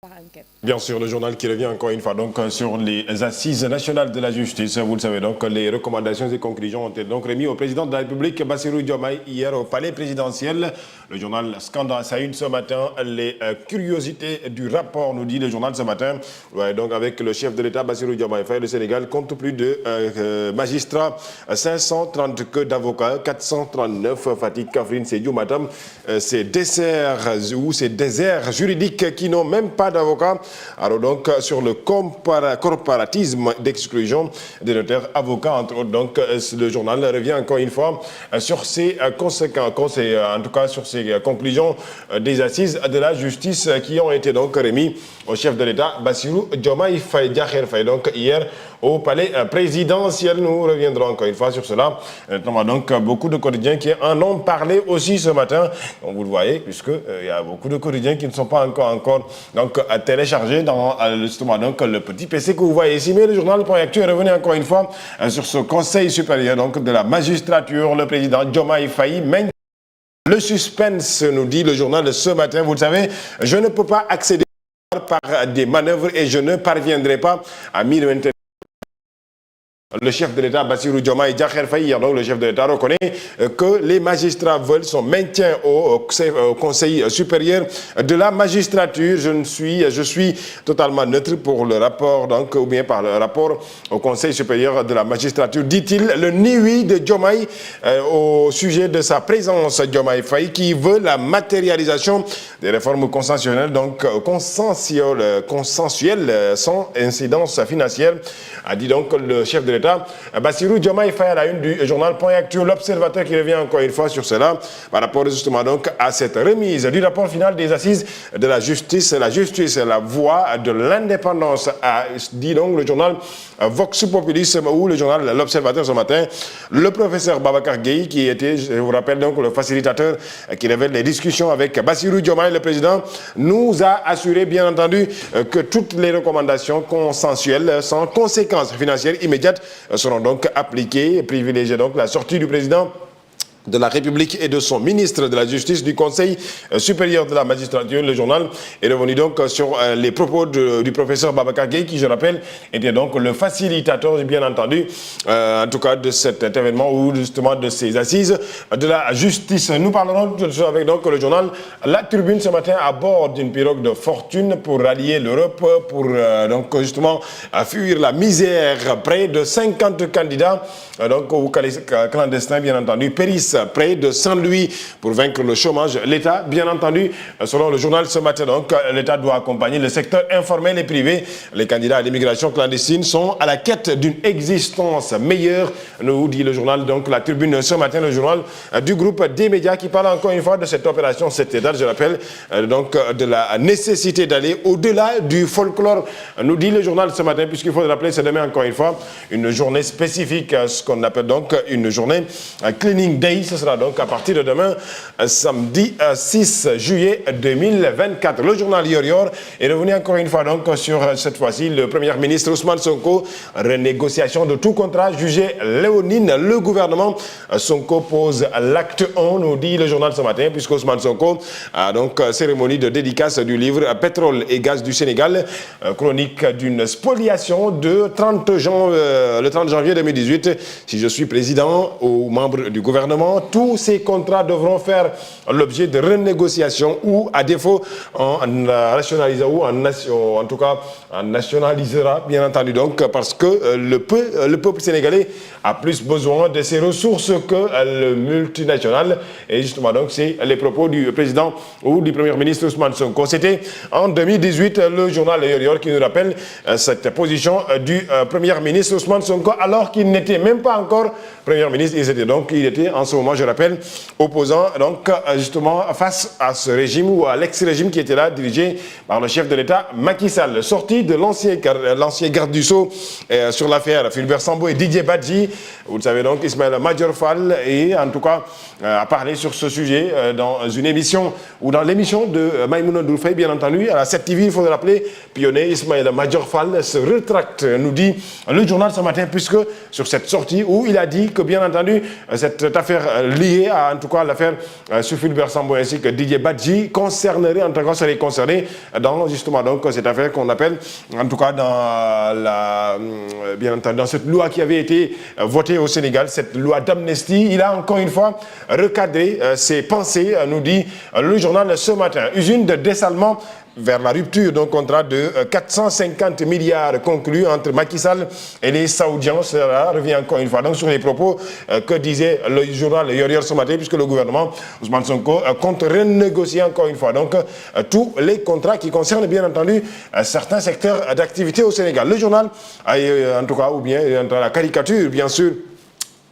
Enquête. Bien sûr, le journal qui revient encore une fois donc sur les assises nationales de la justice. Vous le savez donc, les recommandations et conclusions ont été donc remises au président de la République, Bassirou Diomaye, hier au palais présidentiel. Le journal scandale sa une ce matin les curiosités du rapport, nous dit le journal ce matin. Ouais, donc avec le chef de l'État, Bassirou Diomaye Faye, le Sénégal compte plus de magistrats, 530 que d'avocats, 439 Fatick, Kaffrine, Sédhiou, Matam. Ces desserts ou ces déserts juridiques qui n'ont même pas d'avocats. Alors donc sur le corporatisme d'exclusion des notaires avocats, entre autres. Donc le journal revient encore une fois sur ces conséquences, en tout cas sur ces conclusions des assises de la justice qui ont été donc remis au chef de l'État, Bassirou Diomaye Faye, donc hier au palais présidentiel. Nous reviendrons encore une fois sur cela. Notamment donc beaucoup de quotidiens qui en ont parlé aussi ce matin. Donc vous le voyez, puisqu'il y a beaucoup de quotidiens qui ne sont pas encore donc, téléchargés dans justement donc, le petit PC que vous voyez ici. Mais le journal Point Actu est revenu encore une fois sur ce conseil supérieur donc, de la magistrature. Le président Diomaye Faye mène le suspense, nous dit le journal de ce matin. Vous le savez, je ne peux pas accéder par des manœuvres et je ne parviendrai pas à m'y maintenir. Le chef de l'État, Bassirou Diomaye Faye, hier donc le chef de l'État reconnaît que les magistrats veulent son maintien au Conseil supérieur de la magistrature. Je suis totalement neutre pour le rapport, donc, ou bien par le rapport au Conseil supérieur de la magistrature, dit-il. Le ni-oui de Diomaye au sujet de sa présence, Diomaye Faye, qui veut la matérialisation des réformes consensuelles, donc consensuelles sans incidence financière, a dit donc le chef de l'État. Bassirou Diomaye Faye à la une du journal Point Actu, l'observateur qui revient encore une fois sur cela par rapport justement donc à cette remise du rapport final des assises de la justice. La justice est la voie de l'indépendance, a dit donc le journal Vox Populi ou le journal L'Observateur ce matin. Le professeur Babacar Gueye qui était, je vous rappelle donc, le facilitateur qui révèle les discussions avec Bassirou Diomaye, le président, nous a assuré bien entendu que toutes les recommandations consensuelles sans conséquences financières immédiates seront donc appliquées et privilégier donc la sortie du président de la République et de son ministre de la Justice du Conseil supérieur de la magistrature. Le journal est revenu donc sur les propos du professeur Babacar Gueye qui, je rappelle, était donc le facilitateur, bien entendu, en tout cas de cet événement ou justement de ces assises de la justice. Nous parlerons avec donc le journal La Tribune ce matin à bord d'une pirogue de fortune pour rallier l'Europe, pour donc justement fuir la misère. Près de 50 candidats donc au clandestin, bien entendu, périssent près de Saint-Louis pour vaincre le chômage. L'État, bien entendu, selon le journal ce matin, donc, l'État doit accompagner le secteur informel et privé. Les candidats à l'immigration clandestine sont à la quête d'une existence meilleure, nous dit le journal, donc La Tribune ce matin, le journal du groupe des médias qui parle encore une fois de cette opération, cette étape, je rappelle, donc de la nécessité d'aller au-delà du folklore, nous dit le journal ce matin, puisqu'il faut le rappeler, c'est demain encore une fois une journée spécifique, ce qu'on appelle donc une journée Cleaning Day. Ce sera donc à partir de demain, samedi 6 juillet 2024. Le journal Yor est revenu encore une fois donc sur cette fois-ci le Premier ministre Ousmane Sonko. Renégociation de tout contrat jugé léonine. Le gouvernement Sonko pose l'acte 1, nous dit le journal ce matin, puisque Ousmane Sonko a donc cérémonie de dédicace du livre Pétrole et gaz du Sénégal, chronique d'une spoliation de le 30 janvier 2018. Si je suis président ou membre du gouvernement, tous ces contrats devront faire l'objet de renégociation ou, à défaut, en rationalisant ou en tout cas, en nationalisera, bien entendu, donc, parce que le peuple sénégalais a plus besoin de ses ressources que le multinational. Et justement, donc, c'est les propos du président ou du Premier ministre Ousmane Sonko. C'était en 2018, le journal Yor qui nous rappelle cette position du Premier ministre Ousmane Sonko, alors qu'il n'était même pas encore Premier ministre. Il était en ce moment, je rappelle, opposant donc justement face à ce régime ou à l'ex-régime qui était là, dirigé par le chef de l'État, Macky Sall. Sorti de l'ancien garde du Sceau sur l'affaire Fulbert Sambou et Didier Badji. Vous le savez donc, Ismaïla Madior Fall et en tout cas a parlé sur ce sujet dans une émission ou dans l'émission de Maïmouna Ndour Faye, bien entendu, à la 7TV, il faut le rappeler, pionnier Ismaïla Madior Fall se rétracte, nous dit le journal ce matin, puisque sur cette sortie où il a dit que bien entendu cette affaire affaires liées à, en tout cas, l'affaire sur Fulbert Sambou ainsi que Didier Badji concernerait, en tout cas, serait concerné dans justement donc cette affaire qu'on appelle, en tout cas, bien entendu, dans cette loi qui avait été votée au Sénégal, cette loi d'amnistie. Il a encore une fois recadré ses pensées, nous dit le journal ce matin. Usine de dessalement vers la rupture d'un contrat de 450 milliards conclu entre Macky Sall et les Saoudiens. Cela revient encore une fois donc sur les propos que disait le journal Yoyor ce matin, puisque le gouvernement Ousmane Sonko compte renégocier encore une fois donc tous les contrats qui concernent bien entendu certains secteurs d'activité au Sénégal. Le journal, en tout cas, ou bien dans la caricature, bien sûr,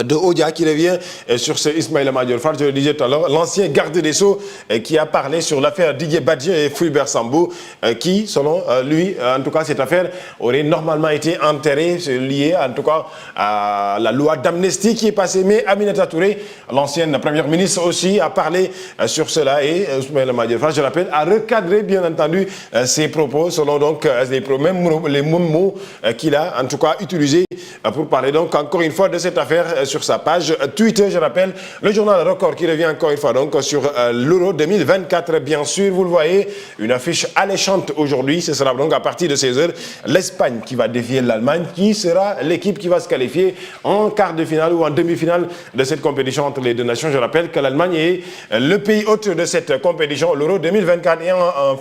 de Odia qui revient sur ce Ismaïla Madior Fall, je le disais tout à l'heure, l'ancien garde des Sceaux qui a parlé sur l'affaire Didier Badji et Fulbert Sambou, qui, selon lui, en tout cas, cette affaire aurait normalement été enterrée, liée en tout cas à la loi d'amnistie qui est passée. Mais Aminata Touré, l'ancienne première ministre aussi, a parlé sur cela et Ismaïla Madior Fall, je rappelle, a recadré bien entendu ses propos selon donc les mêmes mots qu'il a en tout cas utilisés pour parler donc encore une fois de cette affaire sur sa page Twitter. Je rappelle le journal Record qui revient encore une fois donc sur l'Euro 2024. Bien sûr, vous le voyez, une affiche alléchante aujourd'hui. Ce sera donc à partir de 16h l'Espagne qui va défier l'Allemagne, qui sera l'équipe qui va se qualifier en quart de finale ou en demi-finale de cette compétition entre les deux nations. Je rappelle que l'Allemagne est le pays hôte de cette compétition, l'Euro 2024,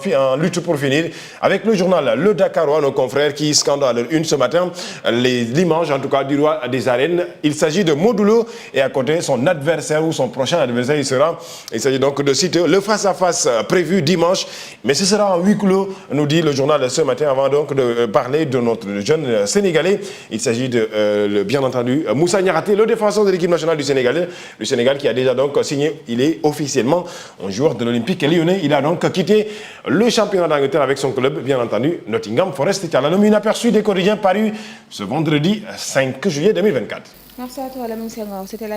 et en lutte pour finir avec le journal Le Dakarois, nos confrères qui scandent à leur une ce matin l'image en tout cas du roi des arènes. Il s'agit de Modulo et à côté son adversaire ou son prochain adversaire, il s'agit donc de citer le face-à-face prévu dimanche, mais ce sera en huis clos, nous dit le journal ce matin, avant donc de parler de notre jeune Sénégalais. Il s'agit de, bien entendu, Moussa Niaraté, le défenseur de l'équipe nationale du Sénégal qui a déjà donc signé, il est officiellement un joueur de l'Olympique lyonnais. Il a donc quitté le championnat d'Angleterre avec son club, bien entendu, Nottingham Forest. Une aperçu des quotidiens parus ce vendredi 5 juillet 2024. Merci à toi, Lamine Senghor. C'était